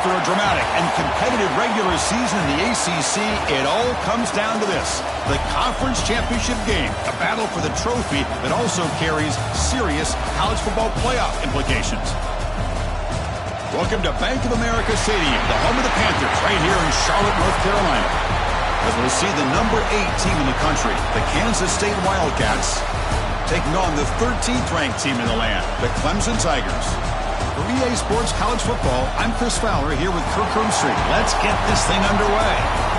After a dramatic and competitive regular season in the ACC, it all comes down to this: the conference championship game, a battle for the trophy that also carries serious college football playoff implications. Welcome to Bank of America Stadium, the home of the Panthers, right here in Charlotte, North Carolina. As we'll see the number 8 team in the country, the Kansas State Wildcats, taking on the 13th ranked team in the land, the Clemson Tigers. For EA Sports College Football, I'm Chris Fowler here with Kirk Herbstreit. Let's get this thing underway.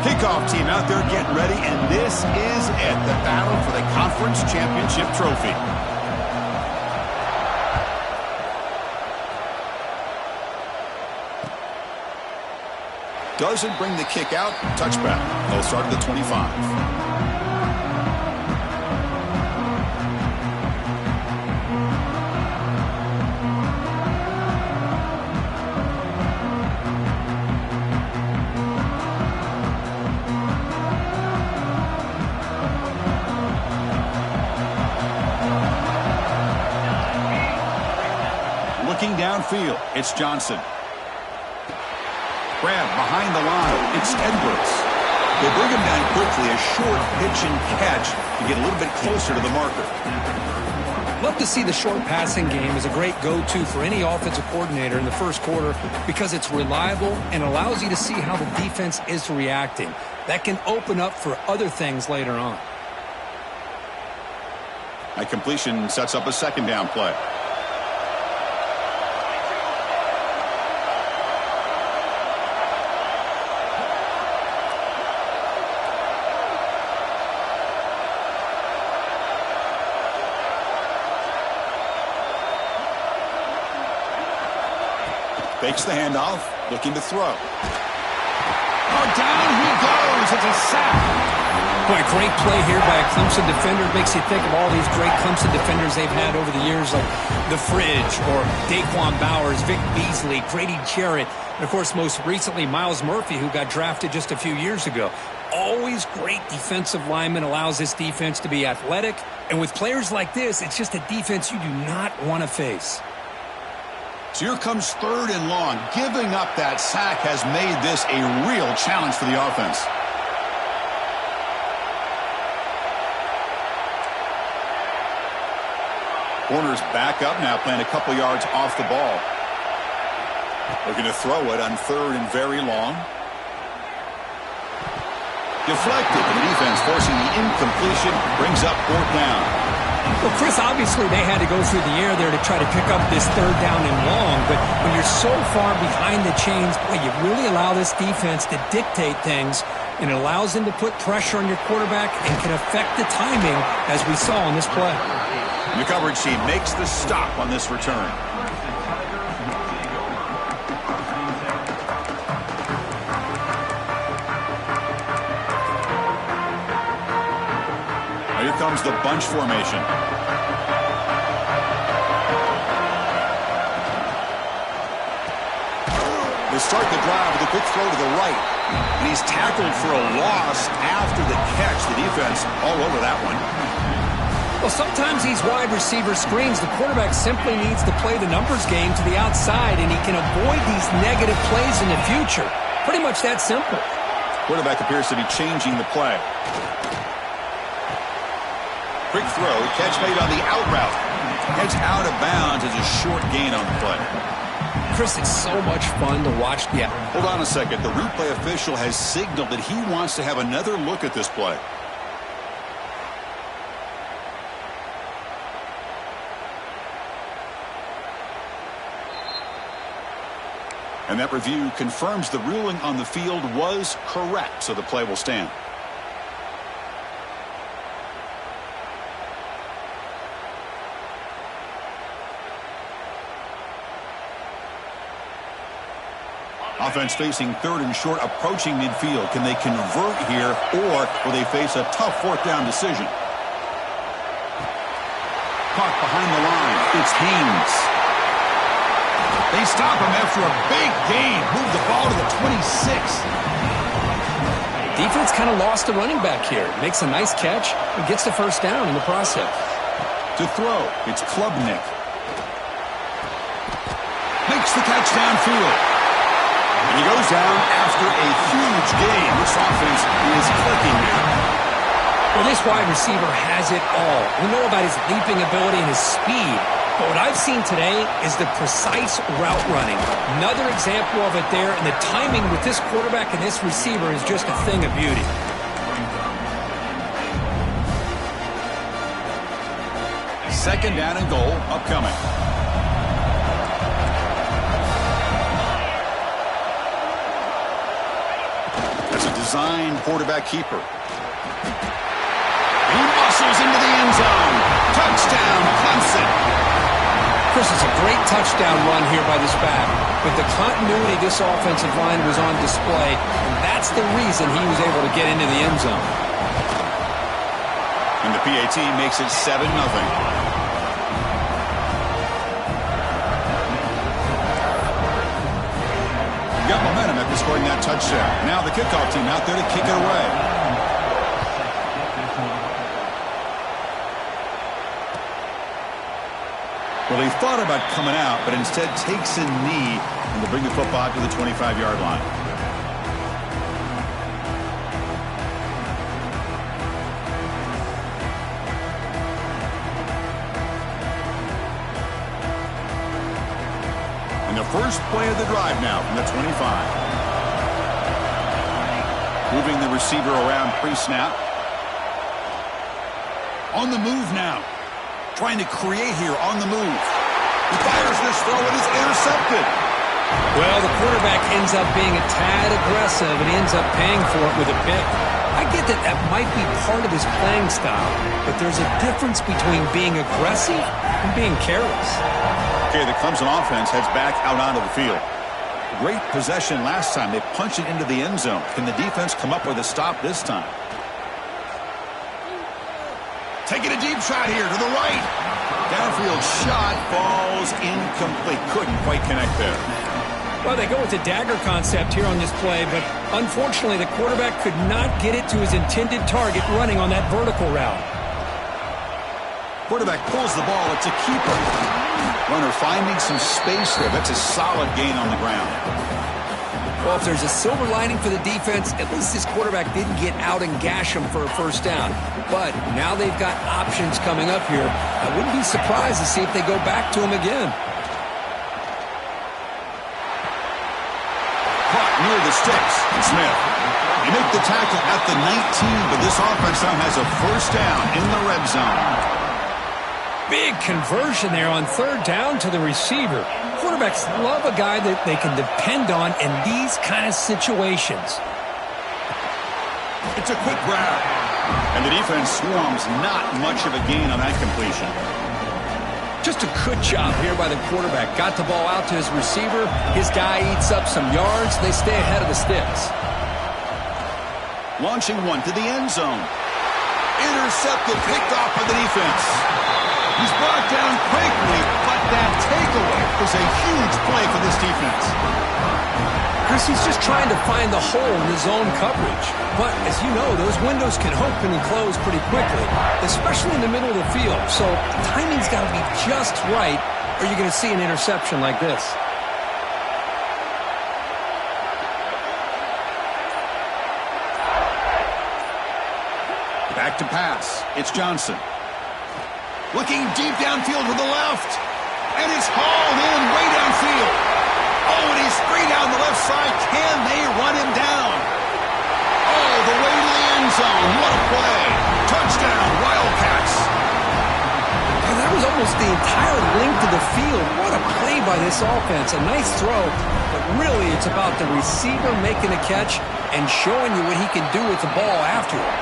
Kickoff team out there getting ready, and this is it, the battle for the conference championship trophy. Doesn't bring the kick out, touchback. They'll start at the 25. Looking downfield, it's Johnson. Grab behind the line, it's Edwards. They bring him down quickly, a short pitch and catch to get a little bit closer to the marker. Love to see the short passing game as a great go-to for any offensive coordinator in the first quarter because it's reliable and allows you to see how the defense is reacting. That can open up for other things later on. That completion sets up a second down play. Fakes the handoff, looking to throw. Oh, down he goes. It's a sack. Boy, great play here by a Clemson defender. Makes you think of all these great Clemson defenders they've had over the years, like The Fridge or Daquan Bowers, Vic Beasley, Grady Jarrett, and, of course, most recently, Myles Murphy, who got drafted just a few years ago. Always great defensive lineman, allows this defense to be athletic. And with players like this, it's just a defense you do not want to face. So here comes 3rd and long. Giving up that sack has made this a real challenge for the offense. Corners back up now, playing a couple yards off the ball. Looking to throw it on 3rd and very long. Deflected. The defense forcing the incompletion. Brings up 4th down. Well, Chris, obviously they had to go through the air there to try to pick up this 3rd down and long, but when you're so far behind the chains, boy, you really allow this defense to dictate things, and it allows them to put pressure on your quarterback and can affect the timing, as we saw on this play. The coverage team makes the stop on this return. Here comes the bunch formation. They start the drive with a quick throw to the right. And he's tackled for a loss after the catch. The defense all over that one. Well, sometimes these wide receiver screens, the quarterback simply needs to play the numbers game to the outside, and he can avoid these negative plays in the future. Pretty much that simple. Quarterback appears to be changing the play. Quick throw, catch made on the out route. Heads out of bounds as a short gain on the play. Chris, it's so much fun to watch. Yeah. Hold on a second. The replay official has signaled that he wants to have another look at this play. And that review confirms the ruling on the field was correct, so the play will stand. Offense facing 3rd and short, approaching midfield. Can they convert here, or will they face a tough 4th down decision? Caught behind the line. It's Haynes. They stop him after a big gain. Move the ball to the 26. Defense kind of lost the running back here. Makes a nice catch and gets the 1st down in the process. To throw, it's Klubnik. Makes the catch downfield. And he goes down after a huge gain. This offense is clicking now. Well, this wide receiver has it all. We know about his leaping ability and his speed. But what I've seen today is the precise route running. Another example of it there, and the timing with this quarterback and this receiver is just a thing of beauty. Second down and goal upcoming. That's a designed quarterback keeper. He muscles into the end zone. Touchdown, Clemson. Chris, it's a great touchdown run here by this back. But the continuity of this offensive line was on display, and that's the reason he was able to get into the end zone. And the PAT makes it 7-0. Got momentum after scoring that touchdown. Now the kickoff team out there to kick it away. Well, they thought about coming out, but instead takes a knee, and they'll bring the football to the 25-yard line. And the first play of the drive now from the 25. Moving the receiver around pre-snap. On the move now. Trying to create here on the move. He fires this throw and is intercepted. Well, the quarterback ends up being a tad aggressive and ends up paying for it with a pick. I get that that might be part of his playing style, but there's a difference between being aggressive and being careless. Okay, the Clemson offense heads back out onto the field. Great possession last time. They punch it into the end zone. Can the defense come up with a stop this time? Taking a deep shot here to the right. Downfield shot falls incomplete. Couldn't quite connect there. Well, they go with the dagger concept here on this play, but unfortunately the quarterback could not get it to his intended target running on that vertical route. Quarterback pulls the ball. It's a keeper. Runner finding some space there. That's a solid gain on the ground. Well, if there's a silver lining for the defense, at least this quarterback didn't get out and gash him for a 1st down. But now they've got options coming up here. I wouldn't be surprised to see if they go back to him again. Caught near the sticks. Smith. They make the tackle at the 19, but this offense now has a 1st down in the red zone. Big conversion there on 3rd down to the receiver. Quarterbacks love a guy that they can depend on in these kind of situations. It's a quick grab. And the defense swarms. Not much of a gain on that completion. Just a good job here by the quarterback. Got the ball out to his receiver. His guy eats up some yards. They stay ahead of the sticks. Launching one to the end zone. Intercepted, picked off by the defense. He's brought down quickly, but that takeaway is a huge play for this defense. Chris, he's just trying to find the hole in his zone coverage. But as you know, those windows can open and close pretty quickly, especially in the middle of the field. So the timing's got to be just right, or you're going to see an interception like this. Back to pass. It's Johnson. Looking deep downfield with the left. And it's hauled in way downfield. Oh, and he's free down the left side. Can they run him down? All the way to the end zone. What a play. Touchdown, Wildcats. And that was almost the entire length of the field. What a play by this offense. A nice throw, but really it's about the receiver making the catch and showing you what he can do with the ball after it.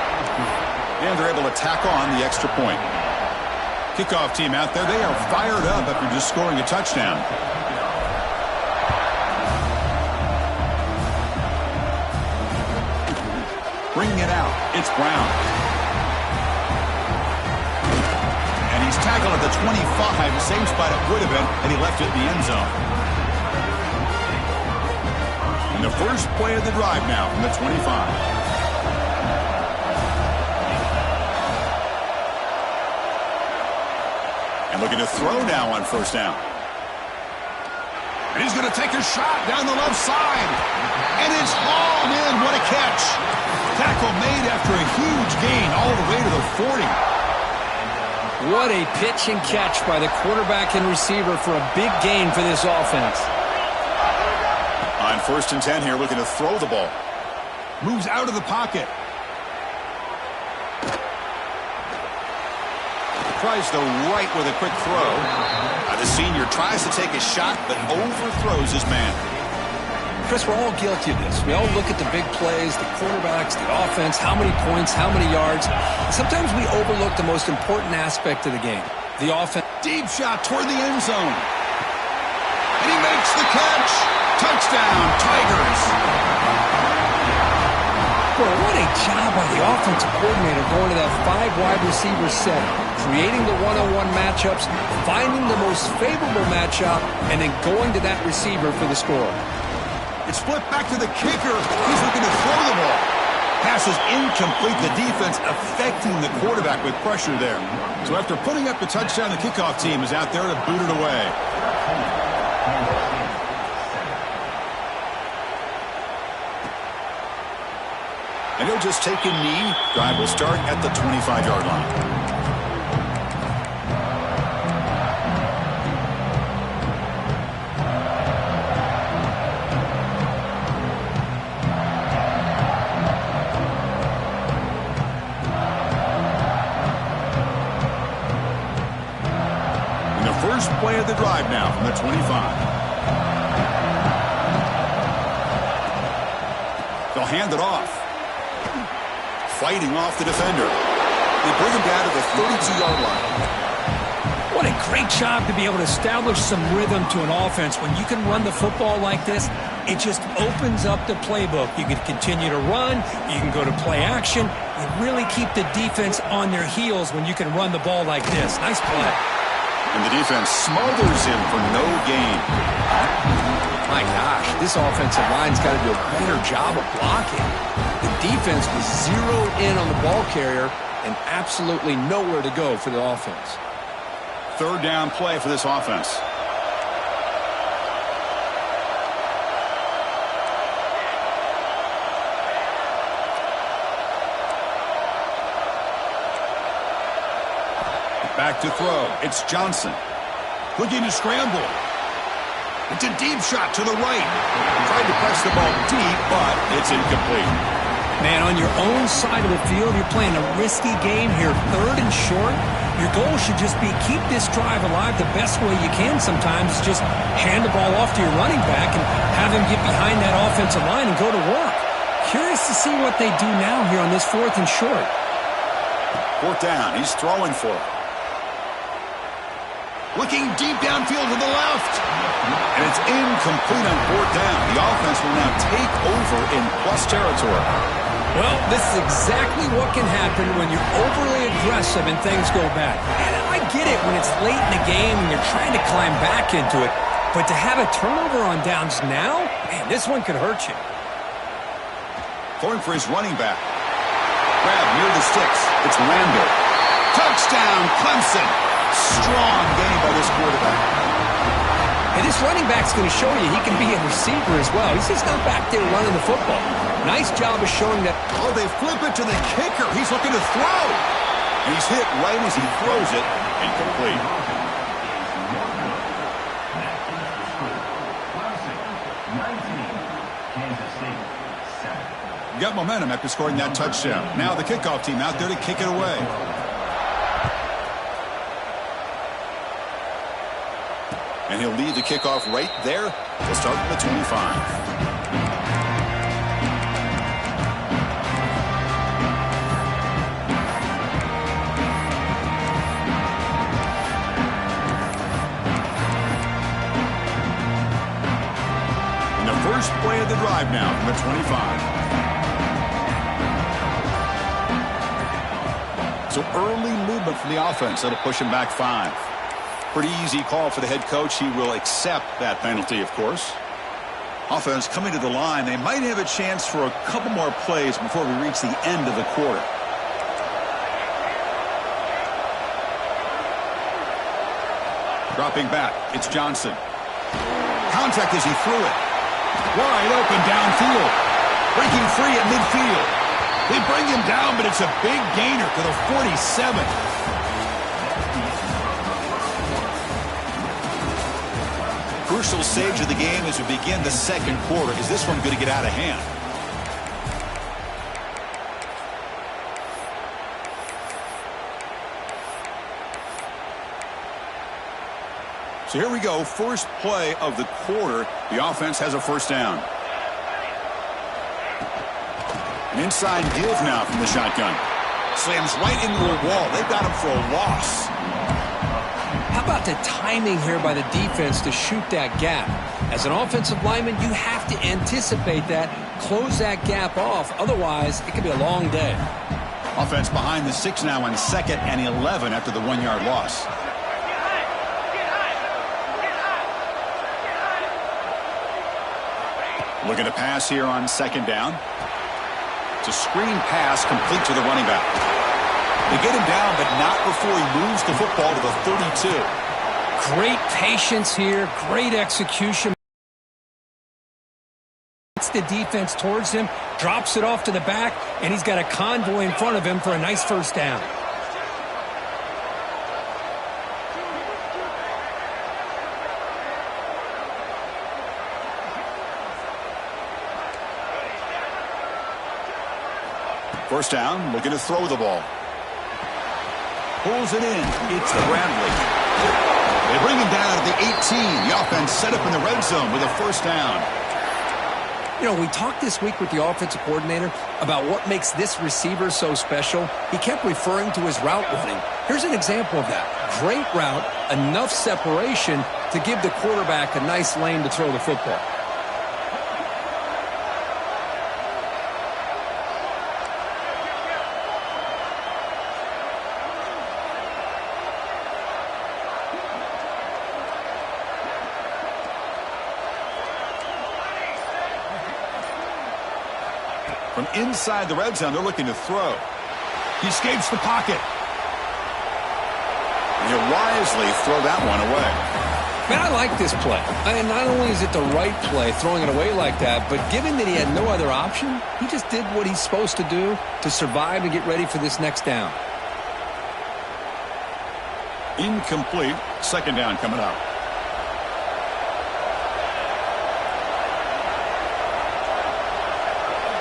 And they're able to tack on the extra point. Kickoff team out there. They are fired up after just scoring a touchdown. Bringing it out, it's Brown. And he's tackled at the 25, the same spot it would have been, and he left it in the end zone. And the first play of the drive now from the 25. And looking to throw now on first down. And he's going to take a shot down the left side. And it's hauled in. What a catch. Tackle made after a huge gain all the way to the 40. What a pitch and catch by the quarterback and receiver for a big gain for this offense. On 1st and 10 here, looking to throw the ball. Moves out of the pocket. Tries the right with a quick throw. The senior tries to take a shot, but overthrows his man. Chris, we're all guilty of this. We all look at the big plays, the quarterbacks, the offense, how many points, how many yards. Sometimes we overlook the most important aspect of the game, the offense. Deep shot toward the end zone. And he makes the catch. Touchdown, Tigers. Well, what a job by the offensive coordinator going to that 5 wide receiver set, creating the one-on-one matchups, finding the most favorable matchup, and then going to that receiver for the score. It's flipped back to the kicker. He's looking to throw the ball. Pass is incomplete. The defense affecting the quarterback with pressure there. So after putting up the touchdown, the kickoff team is out there to boot it away. And he'll just take a knee. Drive will start at the 25-yard line. And the first play of the drive now from the 25. They'll hand it off. Fighting off the defender. They bring him down to the 32-yard line. What a great job to be able to establish some rhythm to an offense. When you can run the football like this, it just opens up the playbook. You can continue to run. You can go to play action. You really keep the defense on their heels when you can run the ball like this. Nice play. And the defense smothers him for no gain. My gosh, this offensive line's got to do a better job of blocking. The defense was zeroed in on the ball carrier and absolutely nowhere to go for the offense. 3rd down play for this offense. Back to throw. It's Johnson. Looking to scramble. It's a deep shot to the right. Tried to press the ball deep, but it's incomplete. Man, on your own side of the field, you're playing a risky game here. 3rd and short. Your goal should just be keep this drive alive the best way you can sometimes. Just hand the ball off to your running back and have him get behind that offensive line and go to work. Curious to see what they do now here on this 4th and short. 4th down. He's throwing for it. Looking deep downfield to the left. And it's incomplete on 4th down. The offense will now take over in plus territory. Well, this is exactly what can happen when you're overly aggressive and things go bad. And I get it when it's late in the game and you're trying to climb back into it. But to have a turnover on downs now, man, this one could hurt you. Going for his running back. Grab near the sticks. It's Randall. Touchdown, Clemson. Strong gain by this quarterback. And this running back's going to show you he can be a receiver as well. He's just not back there running the football. Nice job of showing that. Oh, they flip it to the kicker. He's looking to throw. And he's hit right as he throws it. Incomplete. Got momentum after scoring that touchdown. Now the kickoff team out there to kick it away. And he'll lead the kickoff right there. He'll start from the 25. And the first play of the drive now from the 25. So early movement from the offense. That'll push him back 5. Pretty easy call for the head coach. He will accept that penalty, of course. Offense coming to the line. They might have a chance for a couple more plays before we reach the end of the quarter. Dropping back. It's Johnson. Contact as he threw it. Wide open downfield. Breaking free at midfield. They bring him down, but it's a big gainer to the 47. Crucial stage of the game as we begin the second quarter. Is this one going to get out of hand? So here we go. First play of the quarter. The offense has a first down. An inside give now from the shotgun. Slams right into the wall. They've got him for a loss. How about the timing here by the defense to shoot that gap? As an offensive lineman, you have to anticipate that, close that gap off. Otherwise, it could be a long day. Offense behind the 6 now on 2nd and 11 after the 1-yard loss. Looking to pass here on 2nd down. It's a screen pass complete to the running back. They get him down, but not before he moves the football to the 32. Great patience here, great execution. Gets the defense towards him, drops it off to the back, and he's got a convoy in front of him for a nice first down. First down, looking to throw the ball. Pulls it in. It's Bradley. They bring him down at the 18. The offense set up in the red zone with a first down. You know, we talked this week with the offensive coordinator about what makes this receiver so special. He kept referring to his route running. Here's an example of that. Great route, enough separation to give the quarterback a nice lane to throw the football. From inside the red zone, they're looking to throw. He escapes the pocket. And he'll wisely throw that one away. Man, I like this play. And not only is it the right play, throwing it away like that, but given that he had no other option, he just did what he's supposed to do to survive and get ready for this next down. Incomplete. Second down coming up.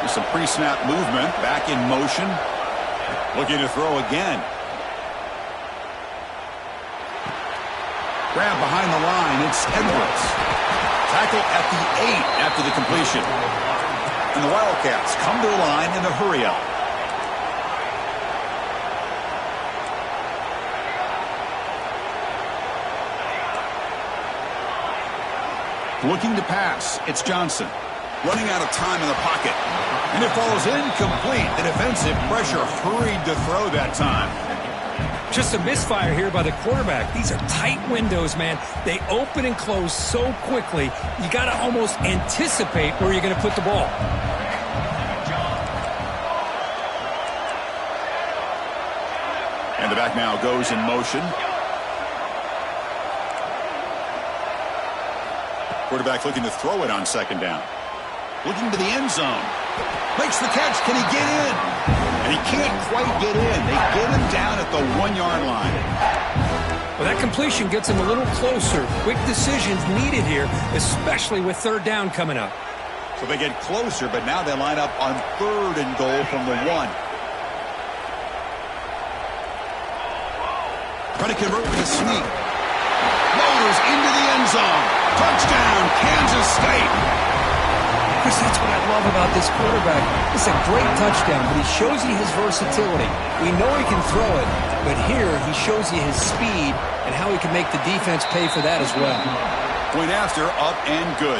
Some pre-snap movement, back in motion, looking to throw again. Grab behind the line, it's Edwards. Tackle at the 8 after the completion. And the Wildcats come to the line in a hurry-up. Looking to pass, it's Johnson. Running out of time in the pocket. And it falls incomplete. The defensive pressure hurried to throw that time. Just a misfire here by the quarterback. These are tight windows, man. They open and close so quickly, you got to almost anticipate where you're going to put the ball. And the back now goes in motion. Quarterback looking to throw it on second down. Looking to the end zone. Makes the catch. Can he get in? And he can't quite get in. They get him down at the 1-yard line. Well, that completion gets him a little closer. Quick decisions needed here, especially with third down coming up. So they get closer, but now they line up on 3rd and goal from the 1. Trying to convert with a sneak. Motors into the end zone. Touchdown, Kansas State. Chris, that's what I love about this quarterback. It's a great touchdown, but he shows you his versatility. We know he can throw it, but here he shows you his speed and how he can make the defense pay for that as well. Point after, up and good.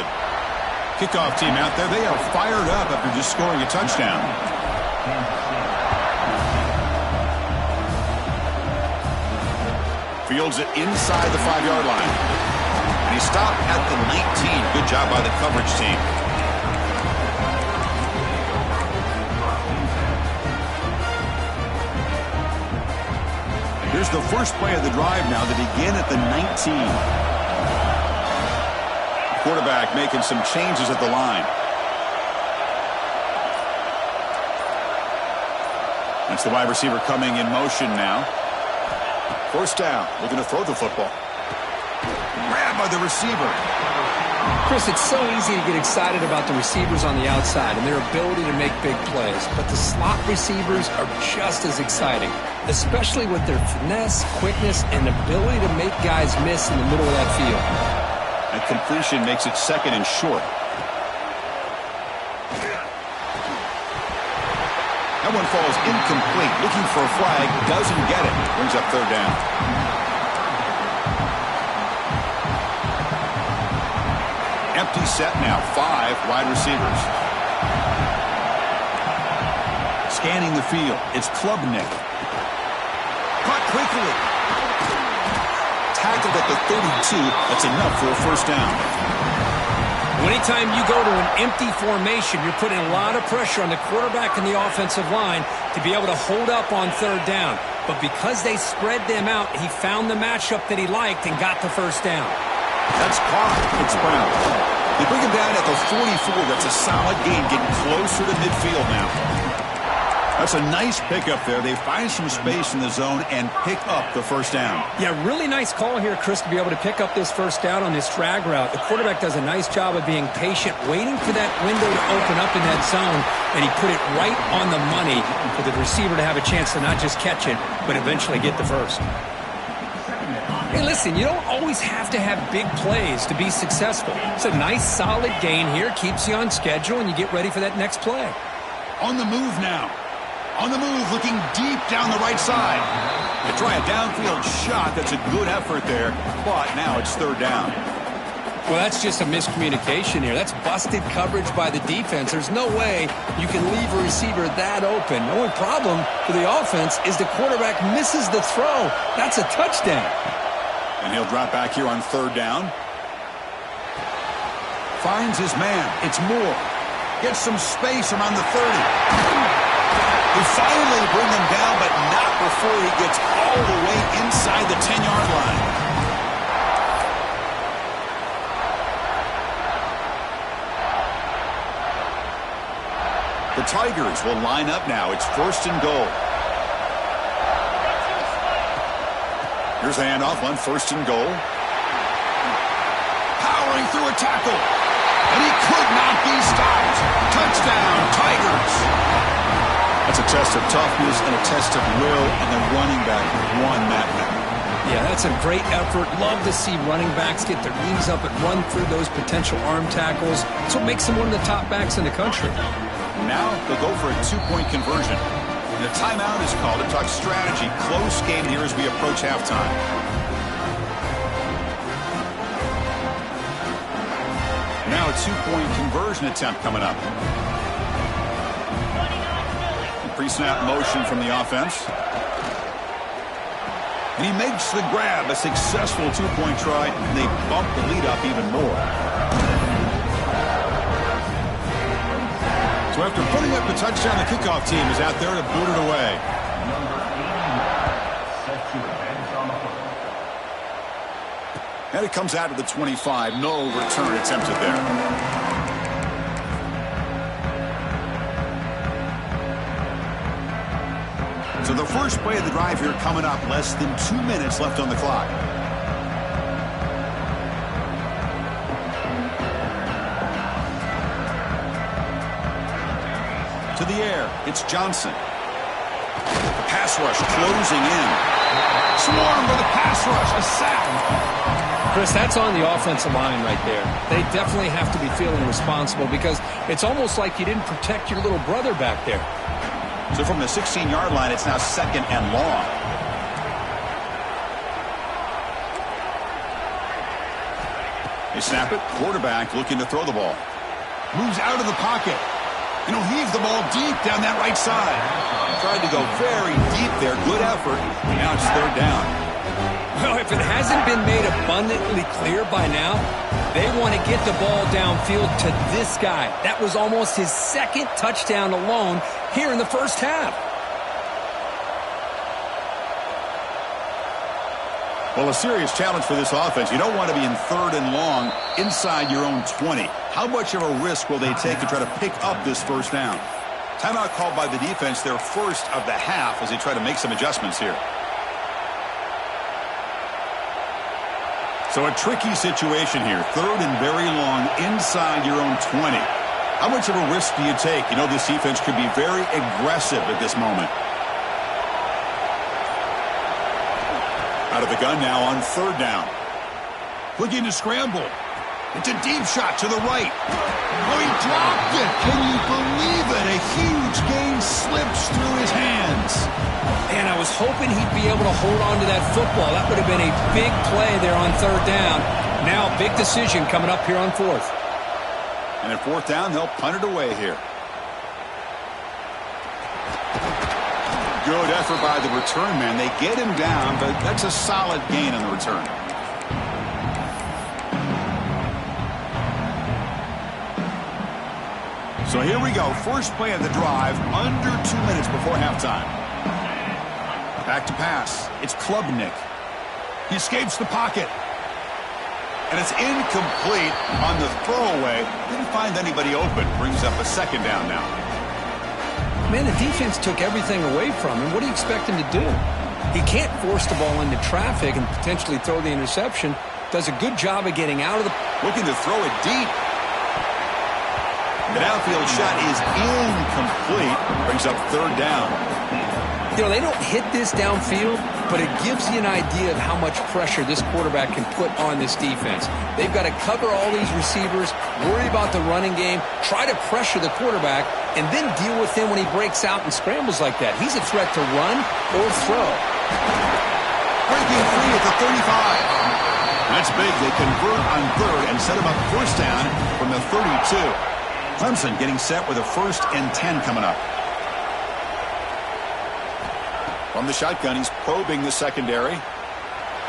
Kickoff team out there, they are fired up after just scoring a touchdown. Fields it inside the 5-yard line. And he stopped at the 19. Good job by the coverage team. Here's the first play of the drive now to begin at the 19. Quarterback making some changes at the line. That's the wide receiver coming in motion now. First down, looking to throw the football. Grabbed by the receiver. Chris, it's so easy to get excited about the receivers on the outside and their ability to make big plays, but the slot receivers are just as exciting, especially with their finesse, quickness, and ability to make guys miss in the middle of that field. That completion makes it second and short. That one falls incomplete. Looking for a flag, doesn't get it. Brings up third down. Empty set now, 5 wide receivers. Scanning the field, it's Klubnik. Caught quickly. Tackled at the 32. That's enough for a first down. Anytime you go to an empty formation, you're putting a lot of pressure on the quarterback and the offensive line to be able to hold up on third down. But because they spread them out, he found the matchup that he liked and got the first down. That's caught. It's Brown. They bring him down at the 44. That's a solid gain, getting closer to midfield now. That's a nice pickup there. They find some space in the zone and pick up the first down. Yeah, really nice call here, Chris, to be able to pick up this first down on this drag route. The quarterback does a nice job of being patient, waiting for that window to open up in that zone, and he put it right on the money for the receiver to have a chance to not just catch it, but eventually get the first. Hey, listen, you don't always have to have big plays to be successful. It's a nice, solid gain here, keeps you on schedule, and you get ready for that next play. On the move now. On the move, looking deep down the right side. They try a downfield shot. That's a good effort there, but now it's third down. Well, that's just a miscommunication here. That's busted coverage by the defense. There's no way you can leave a receiver that open. The only problem for the offense is the quarterback misses the throw. That's a touchdown. And he'll drop back here on third down. Finds his man. It's Moore. Gets some space around the 30. They finally bring him down, but not before he gets all the way inside the 10-yard line. The Tigers will line up now. It's first and goal. Here's the handoff on first and goal. Powering through a tackle. And he could not be stopped. Touchdown, Tigers. That's a test of toughness and a test of will, and the running back won that battle. Yeah, that's a great effort. Love to see running backs get their knees up and run through those potential arm tackles. That's what makes him one of the top backs in the country. Now they'll go for a 2-point conversion. And a timeout is called to talk strategy. Close game here as we approach halftime. Now a 2-point conversion attempt coming up. Pre-snap motion from the offense. And he makes the grab. A successful 2-point try. And they bump the lead up even more. So after putting up the touchdown, the kickoff team is out there to boot it away. And it comes out of the 25. No return attempted there. So the first play of the drive here coming up. Less than 2 minutes left on the clock. To the air, it's Johnson. The pass rush closing in. Swarm with a pass rush, a sack. Chris, that's on the offensive line right there. They definitely have to be feeling responsible because it's almost like you didn't protect your little brother back there. So from the 16-yard line, it's now second and long. They snap it. Quarterback looking to throw the ball. Moves out of the pocket. And he'll heave the ball deep down that right side. Tried to go very deep there. Good effort. Now it's third down. Well, if it hasn't been made abundantly clear by now, they want to get the ball downfield to this guy. That was almost his second touchdown alone here in the first half. Well, a serious challenge for this offense. You don't want to be in 3rd and long inside your own 20. How much of a risk will they take to try to pick up this first down? Timeout called by the defense, their first of the half, as they try to make some adjustments here. So a tricky situation here. 3rd and very long inside your own 20. How much of a risk do you take? You know, this defense could be very aggressive at this moment. Out of the gun now on 3rd down. Looking to scramble. It's a deep shot to the right. Oh, he dropped it. Can you believe it? A huge gain slips through his hands. Man, I was hoping he'd be able to hold on to that football. That would have been a big play there on 3rd down. Now, big decision coming up here on 4th. And at 4th down, they'll punt it away here. Good effort by the return man. They get him down, but that's a solid gain on the return. So here we go. First play of the drive, under 2 minutes before halftime. Back to pass. It's Klubnik. He escapes the pocket. And it's incomplete on the throwaway. Didn't find anybody open. Brings up a 2nd down now. Man, the defense took everything away from him. What do you expect him to do? He can't force the ball into traffic and potentially throw the interception. Does a good job of getting out of the... Looking to throw it deep. The downfield shot is incomplete. Brings up 3rd down. You know, they don't hit this downfield, but it gives you an idea of how much pressure this quarterback can put on this defense. They've got to cover all these receivers, worry about the running game, try to pressure the quarterback, and then deal with him when he breaks out and scrambles like that. He's a threat to run or throw. Breaking free at the 35. That's big. They convert on 3rd and set him up 1st down from the 32. Clemson getting set with a 1st and 10 coming up. From the shotgun, he's probing the secondary.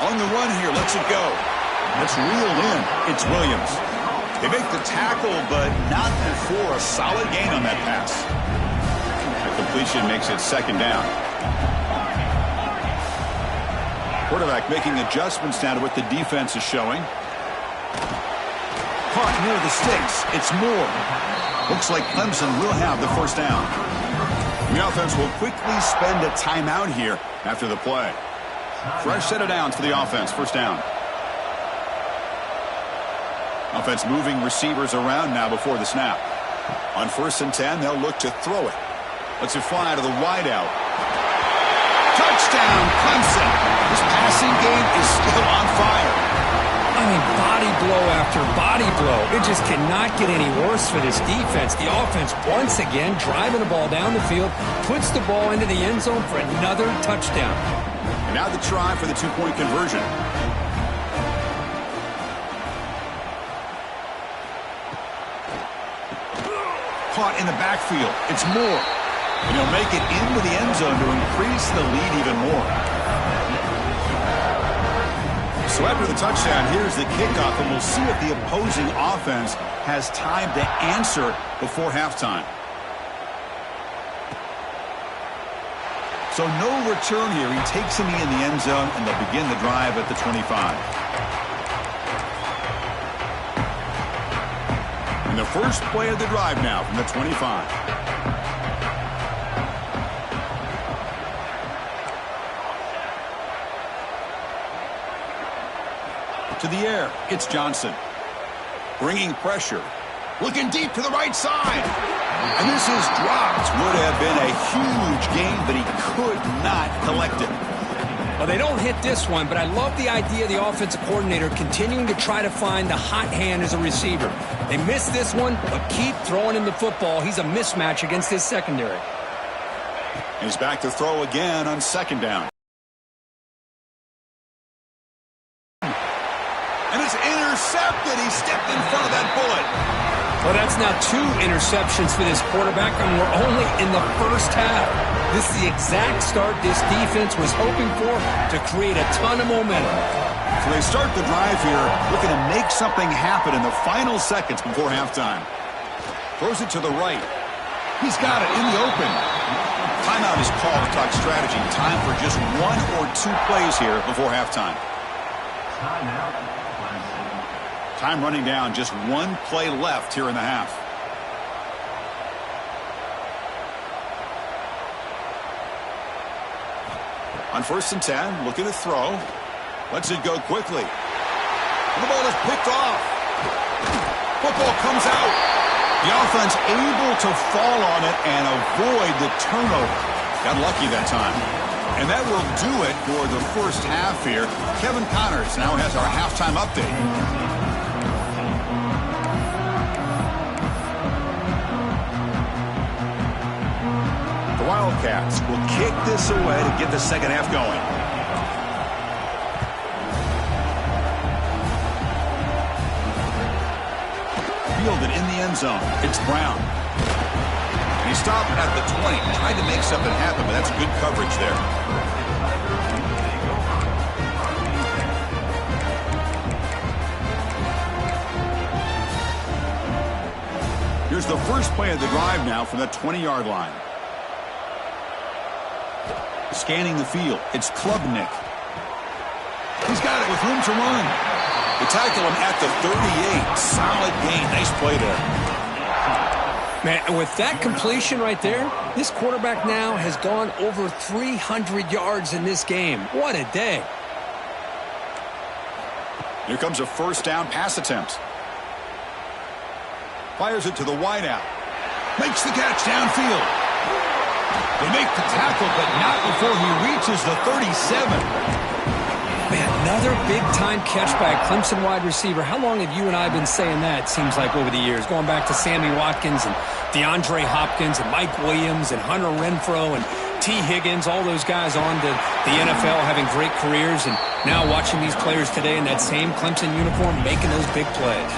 On the run here, lets it go. It's reeled in. It's Williams. They make the tackle, but not before a solid gain on that pass. The completion makes it 2nd down. Quarterback making adjustments now to what the defense is showing. Caught near the sticks. It's Moore. Looks like Clemson will have the 1st down. The offense will quickly spend a timeout here after the play. Fresh set of downs for the offense. 1st down. Offense moving receivers around now before the snap. On 1st and 10, they'll look to throw it. Lets it fly to the wideout. Touchdown, Clemson. This passing game is still on fire. I mean, body blow after body blow. It just cannot get any worse for this defense. The offense, once again, driving the ball down the field, puts the ball into the end zone for another touchdown. And now the try for the 2-point conversion. Caught in the backfield. It's Moore. And he'll make it into the end zone to increase the lead even more. So after the touchdown, here's the kickoff, and we'll see if the opposing offense has time to answer before halftime. So no return here. He takes him in the end zone, and they'll begin the drive at the 25. And the first play of the drive now from the 25. To the air, it's Johnson. Bringing pressure. Looking deep to the right side. And this is dropped. Would have been a huge gain, but he could not collect it. Well, they don't hit this one, but I love the idea of the offensive coordinator continuing to try to find the hot hand as a receiver. They missed this one, but keep throwing him the football. He's a mismatch against his secondary. He's back to throw again on 2nd down. And it's intercepted. He stepped in front of that bullet. Well, that's now 2 interceptions for this quarterback, and we're only in the first half. This is the exact start this defense was hoping for to create a ton of momentum. So they start the drive here, looking to make something happen in the final seconds before halftime. Throws it to the right. He's got it in the open. Timeout is called to talk strategy. Time for just 1 or 2 plays here before halftime. Time running down, just 1 play left here in the half. On 1st and 10, looking to throw. Lets it go quickly. The ball is picked off. Football comes out. The offense able to fall on it and avoid the turnover. Got lucky that time. And that will do it for the first half here. Kevin Connors now has our halftime update. The Wildcats will kick this away to get the second half going. Fielded in the end zone. It's Brown. And he stopped at the 20. Tried to make something happen, but that's good coverage there. Here's the first play of the drive now from the 20-yard line. Scanning the field. It's Klubnik. He's got it with room to run. They tackle him at the 38. Solid gain. Nice play there. Man, with that completion right there, this quarterback now has gone over 300 yards in this game. What a day. Here comes a first down pass attempt. Fires it to the wideout. Makes the catch downfield. They make the tackle, but not before he reaches the 37. Man, another big-time catch by a Clemson wide receiver. How long have you and I been saying that, seems like, over the years? Going back to Sammy Watkins and DeAndre Hopkins and Mike Williams and Hunter Renfrow and T. Higgins, all those guys on to the NFL having great careers, and now watching these players today in that same Clemson uniform making those big plays.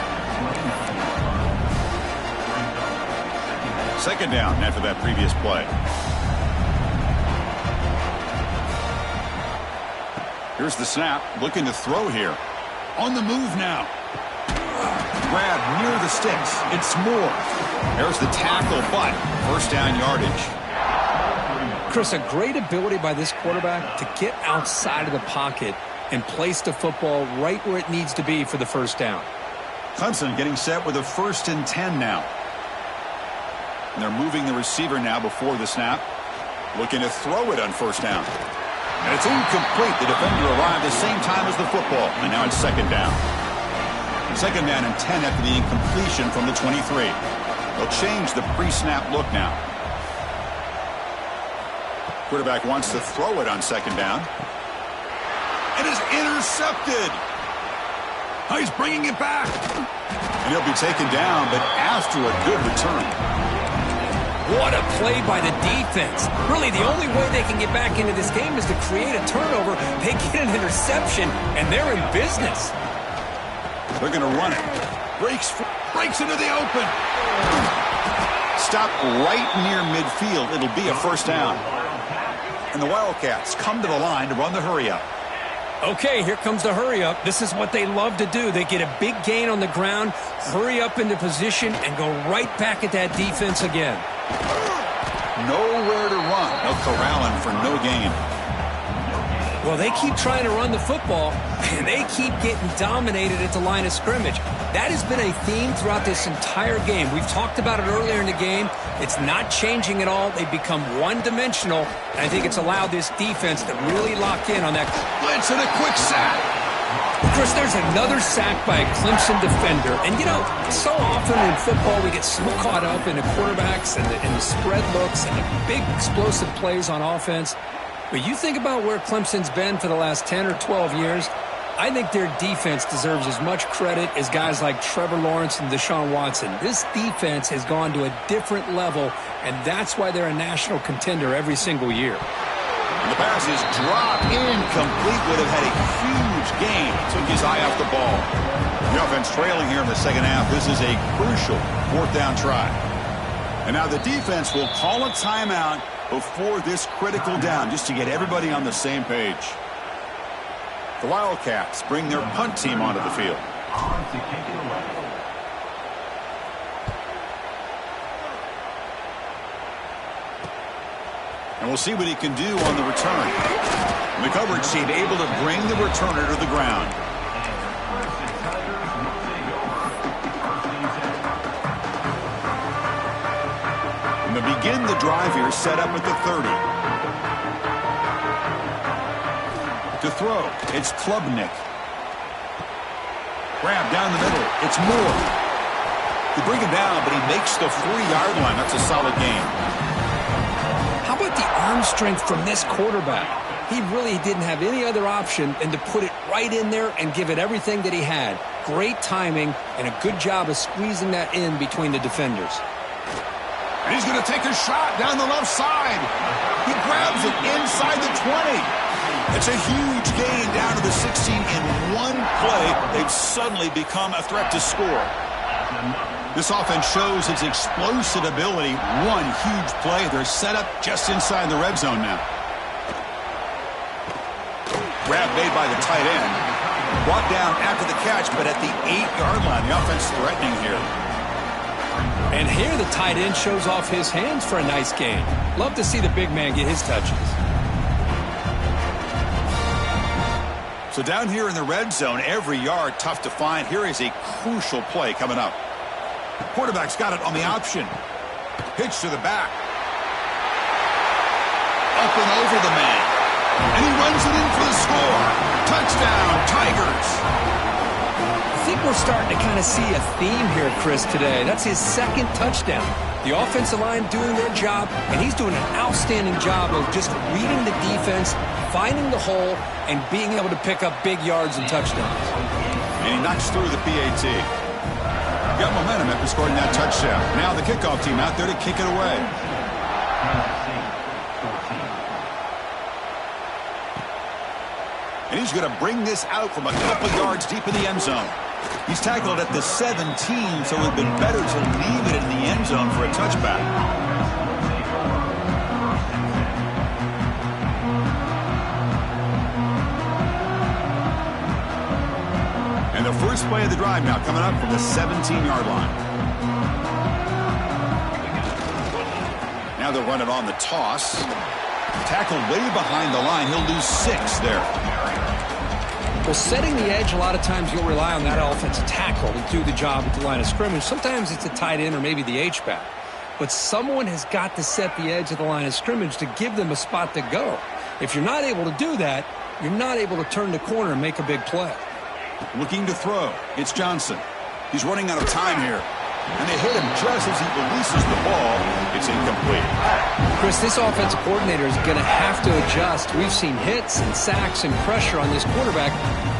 Second down after that previous play. Here's the snap, looking to throw here. On the move now. Grab near the sticks. It's Moore. There's the tackle, but first down yardage. Chris, a great ability by this quarterback to get outside of the pocket and place the football right where it needs to be for the first down. Clemson getting set with a 1st and 10 now. And they're moving the receiver now before the snap. Looking to throw it on first down. And it's incomplete. The defender arrived the same time as the football. And now it's second down. Second down and 10 after the incompletion from the 23. They'll change the pre-snap look now. Quarterback wants to throw it on second down. It is intercepted. Oh, he's bringing it back. And he'll be taken down, but after a good return. What a play by the defense. Really, the only way they can get back into this game is to create a turnover. They get an interception, and they're in business. They're going to run it. Breaks into the open. Stop right near midfield. It'll be a first down. And the Wildcats come to the line to run the hurry-up. Okay, here comes the hurry-up. This is what they love to do. They get a big gain on the ground, hurry up into position, and go right back at that defense again. Nowhere to run. No corralling for no gain. Well, they keep trying to run the football, and they keep getting dominated at the line of scrimmage. That has been a theme throughout this entire game. We've talked about it earlier in the game. It's not changing at all. They've become one-dimensional, and I think it's allowed this defense to really lock in on that blitz and a quick sack. Chris, there's another sack by a Clemson defender. And, you know, so often in football we get so caught up in the quarterbacks and the spread looks and the big explosive plays on offense. But you think about where Clemson's been for the last 10 or 12 years, I think their defense deserves as much credit as guys like Trevor Lawrence and Deshaun Watson. This defense has gone to a different level, and that's why they're a national contender every single year. And the pass is dropped incomplete. Would have had a huge gain. Took his eye off the ball. The offense trailing here in the second half. This is a crucial fourth down try. And now the defense will call a timeout before this critical down, just to get everybody on the same page. The Wildcats bring their punt team onto the field. And we'll see what he can do on the return. And the coverage team able to bring the returner to the ground. And to begin the drive here, set up at the 30. To throw, it's Klubnik. Grab down the middle, it's Moore. They bring him down, but he makes the 40-yard line. That's a solid game. How about the arm strength from this quarterback? He really didn't have any other option than to put it right in there and give it everything that he had. Great timing and a good job of squeezing that in between the defenders. And he's going to take a shot down the left side. He grabs it inside the 20. It's a huge gain down to the 16 in one play. They've suddenly become a threat to score. This offense shows its explosive ability. One huge play. They're set up just inside the red zone now. Grab made by the tight end. Brought down after the catch, but at the 8-yard line. The offense threatening here. And here the tight end shows off his hands for a nice gain. Love to see the big man get his touches. So down here in the red zone, every yard tough to find. Here is a crucial play coming up. Quarterback's got it on the option. Pitch to the back. Up and over the man. And he runs it in for the score. Touchdown, Tigers. I think we're starting to kind of see a theme here, Chris, today. That's his second touchdown. The offensive line doing their job, and he's doing an outstanding job of just reading the defense, finding the hole, and being able to pick up big yards and touchdowns. And he knocks through the PAT. Got momentum after scoring that touchdown. Now the kickoff team out there to kick it away. And he's going to bring this out from a couple yards deep in the end zone. He's tackled at the 17, so it would have been better to leave it in the end zone for a touchback. And the first play of the drive now coming up from the 17-yard line. Now they'll run it on the toss. Tackled way behind the line. He'll lose 6 there. Well, setting the edge, a lot of times you'll rely on that offensive tackle to do the job at the line of scrimmage. Sometimes it's a tight end or maybe the H-back. But someone has got to set the edge of the line of scrimmage to give them a spot to go. If you're not able to do that, you're not able to turn the corner and make a big play. Looking to throw. It's Johnson. He's running out of time here. And they hit him just as he releases the ball. It's incomplete. Chris, this offensive coordinator is going to have to adjust. We've seen hits and sacks and pressure on this quarterback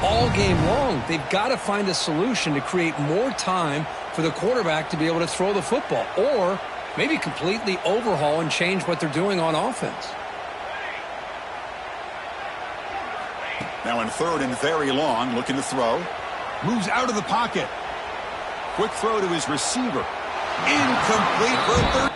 all game long. They've got to find a solution to create more time for the quarterback to be able to throw the football, or maybe completely overhaul and change what they're doing on offense. Now in third and very long, looking to throw. Moves out of the pocket. Quick throw to his receiver. Incomplete for a third.